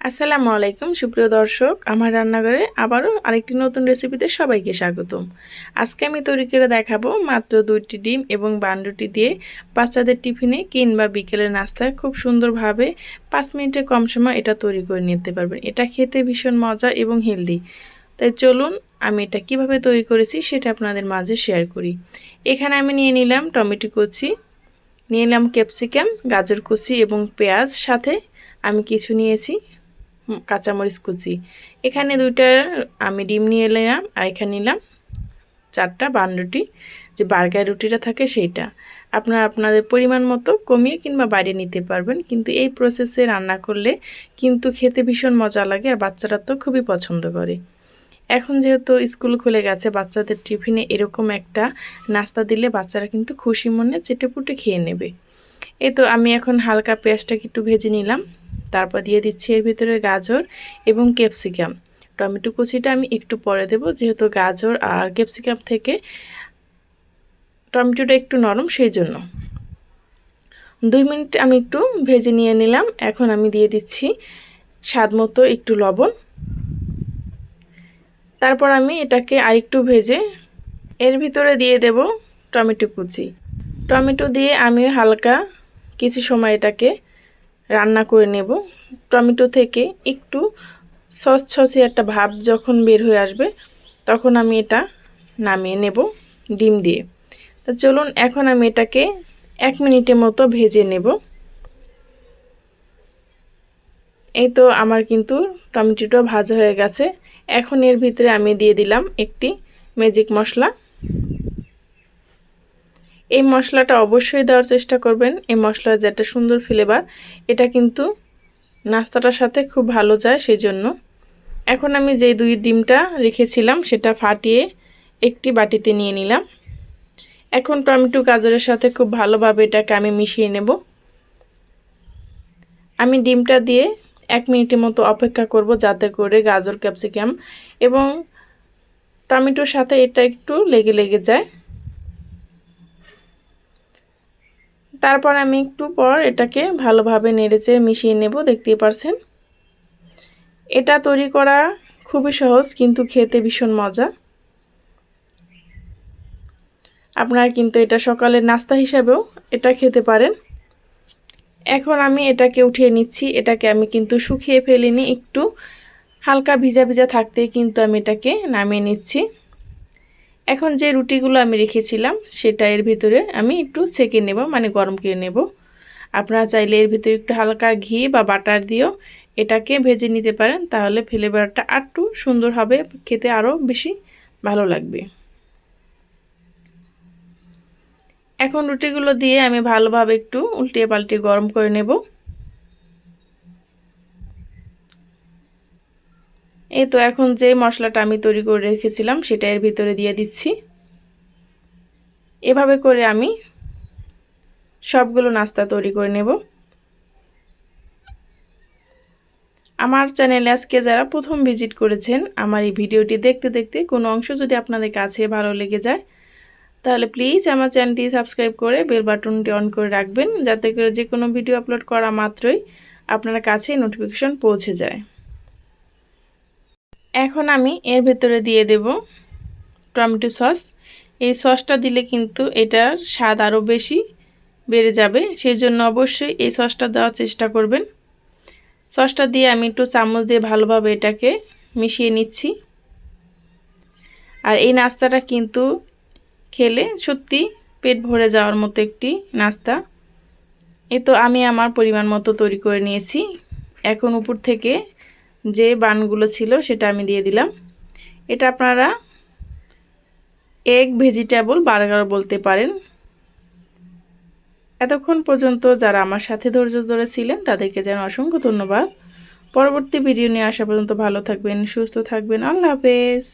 আসসালামু আলাইকুম সুপ্রিয় দর্শক, আমার রান্নাঘরে আবারও আরেকটি নতুন রেসিপিতে সবাইকে স্বাগতম। আজকে আমি তৈরি করে দেখাবো মাত্র 2টি ডিম এবং বানরুটি দিয়ে বাচ্চাদের টিফিনে কিংবা বিকেলের নাস্তায় খুব সুন্দরভাবে 5 মিনিটের কম সময় এটা তৈরি করে নিতে পারবেন। এটা খেতে ভীষণ মজা এবং হেলদি। তাই চলুন আমি এটা কিভাবে তৈরি করেছি সেটা আপনাদের মাঝে শেয়ার করি। এখানে আমি নিয়ে নিলাম টমেটো কুচি, নিয়ে নিলাম ক্যাপসিকাম, গাজর কুচি এবং পেঁয়াজ, সাথে আমি কিছু নিয়েছি কাঁচামরিচ কুচি। এখানে 2টা আমি ডিম নিয়ে নিলাম, আর এখানে নিলাম 4টা বানরুটি, যে বার্গার রুটিটা থাকে সেইটা। আপনারা আপনাদের পরিমাণ মতো কমিয়ে কিংবা বাড়িয়ে নিতে পারবেন, কিন্তু এই প্রসেসে রান্না করলে কিন্তু খেতে ভীষণ মজা লাগে, আর বাচ্চারা তো খুবই পছন্দ করে। এখন যেহেতু স্কুল খুলে গেছে, বাচ্চাদের টিফিনে এরকম একটা নাস্তা দিলে বাচ্চারা কিন্তু খুশি মনে চেটেপুটে খেয়ে নেবে। এই তো আমি এখন হালকা পেঁয়াজটাকে একটু ভেজে নিলাম, তারপর দিয়ে দিচ্ছি এর ভিতরে গাজর এবং ক্যাপসিকাম। টমেটো কুচিটা আমি একটু পরে দেব, যেহেতু গাজর আর ক্যাপসিকাম থেকে টমেটোটা একটু নরম, সেই জন্য 2 মিনিট আমি একটু ভেজে নিয়ে নিলাম। এখন আমি দিয়ে দিচ্ছি স্বাদ মতো একটু লবণ। তারপর আমি এটাকে আরেকটু ভেজে এর ভিতরে দিয়ে দেব টমেটো কুচি। টমেটো দিয়ে আমি হালকা কিছু সময় এটাকে রান্না করে নেব। টমেটো থেকে একটু সস একটা ভাব যখন বের হয়ে আসবে, তখন আমি এটা নামিয়ে নেব ডিম দিয়ে। তো চলুন এখন আমি এটাকে 1 মিনিটের মতো ভেজে নেব। এই তো আমার কিন্তু টমেটোটা ভাজা হয়ে গেছে। এখন এর ভিতরে আমি দিয়ে দিলাম একটি ম্যাজিক মশলা। এই মশলাটা অবশ্যই দেওয়ার চেষ্টা করবেন। এই মশলার যে একটা সুন্দর ফ্লেভার, এটা কিন্তু নাস্তাটার সাথে খুব ভালো যায়, সেই জন্য। এখন আমি যে 2 ডিমটা রেখেছিলাম সেটা ফাটিয়ে একটি বাটিতে নিয়ে নিলাম। এখন টমেটো গাজরের সাথে খুব ভালোভাবে এটাকে আমি মিশিয়ে নেব। আমি ডিমটা দিয়ে 1 মিনিটের মতো অপেক্ষা করব, যাতে করে গাজর, ক্যাপসিকাম এবং টমেটোর সাথে এটা একটু লেগে যায়। তারপর আমি একটু পর এটাকে ভালোভাবে নেড়েচেড়ে মিশিয়ে নেব। দেখতেই পারছেন, এটা তৈরি করা খুবই সহজ, কিন্তু খেতে ভীষণ মজা। আপনারা কিন্তু এটা সকালের নাস্তা হিসাবেও এটা খেতে পারেন। এখন আমি এটাকে উঠিয়ে নিচ্ছি। এটাকে আমি কিন্তু শুকিয়ে ফেলিনি, একটু হালকা ভিজা ভিজা থাকতেই কিন্তু আমি এটাকে নামিয়ে নিচ্ছি। এখন যে রুটিগুলো আমি রেখেছিলাম সেটা এর ভিতরে আমি একটু ছেঁকে নেব, মানে গরম করে নেব। আপনারা চাইলে এর ভিতরে একটু হালকা ঘি বা বাটার দিয়েও এটাকে ভেজে নিতে পারেন, তাহলে ফ্লেভারটা আরটু সুন্দর হবে, খেতে আরও বেশি ভালো লাগবে। এখন রুটিগুলো দিয়ে আমি ভালোভাবে একটু উল্টিয়ে পাল্টিয়ে গরম করে নেব। এই তো এখন যে মশলাটা আমি তৈরি করে রেখেছিলাম সেটা এর ভিতরে দিয়ে দিচ্ছি। এভাবে করে আমি সবগুলো নাস্তা তৈরি করে নেব। আমার চ্যানেলে আজকে যারা প্রথম ভিজিট করেছেন, আমার এই ভিডিওটি দেখতে দেখতে কোনো অংশ যদি আপনাদের কাছে ভালো লেগে যায়, তাহলে প্লিজ আমার চ্যানেলটি সাবস্ক্রাইব করে বেল বাটনটি অন করে রাখবেন, যাতে করে যে কোনো ভিডিও আপলোড করা মাত্রই আপনার কাছে নোটিফিকেশন পৌঁছে যায়। এখন আমি এর ভেতরে দিয়ে দেব টমেটো সস। এই সসটা দিলে কিন্তু এটার স্বাদ আরও বেশি বেড়ে যাবে, সেই জন্য অবশ্যই এই সসটা দেওয়ার চেষ্টা করবেন। সসটা দিয়ে আমি একটু চামচ দিয়ে ভালোভাবে এটাকে মিশিয়ে নিচ্ছি। আর এই নাস্তাটা কিন্তু খেলে সত্যি পেট ভরে যাওয়ার মতো একটি নাস্তা। এই তো আমি আমার পরিমাণ মতো তৈরি করে নিয়েছি। এখন উপর থেকে যে বানগুলো ছিল সেটা আমি দিয়ে দিলাম। এটা আপনারা এগ ভেজিটেবল বার্গার বলতে পারেন। এতক্ষণ পর্যন্ত যারা আমার সাথে ধৈর্য ধরেছিলেন তাদেরকে যেন অসংখ্য ধন্যবাদ। পরবর্তী ভিডিও নিয়ে আসা পর্যন্ত ভালো থাকবেন, সুস্থ থাকবেন। আল্লাহ হাফেজ।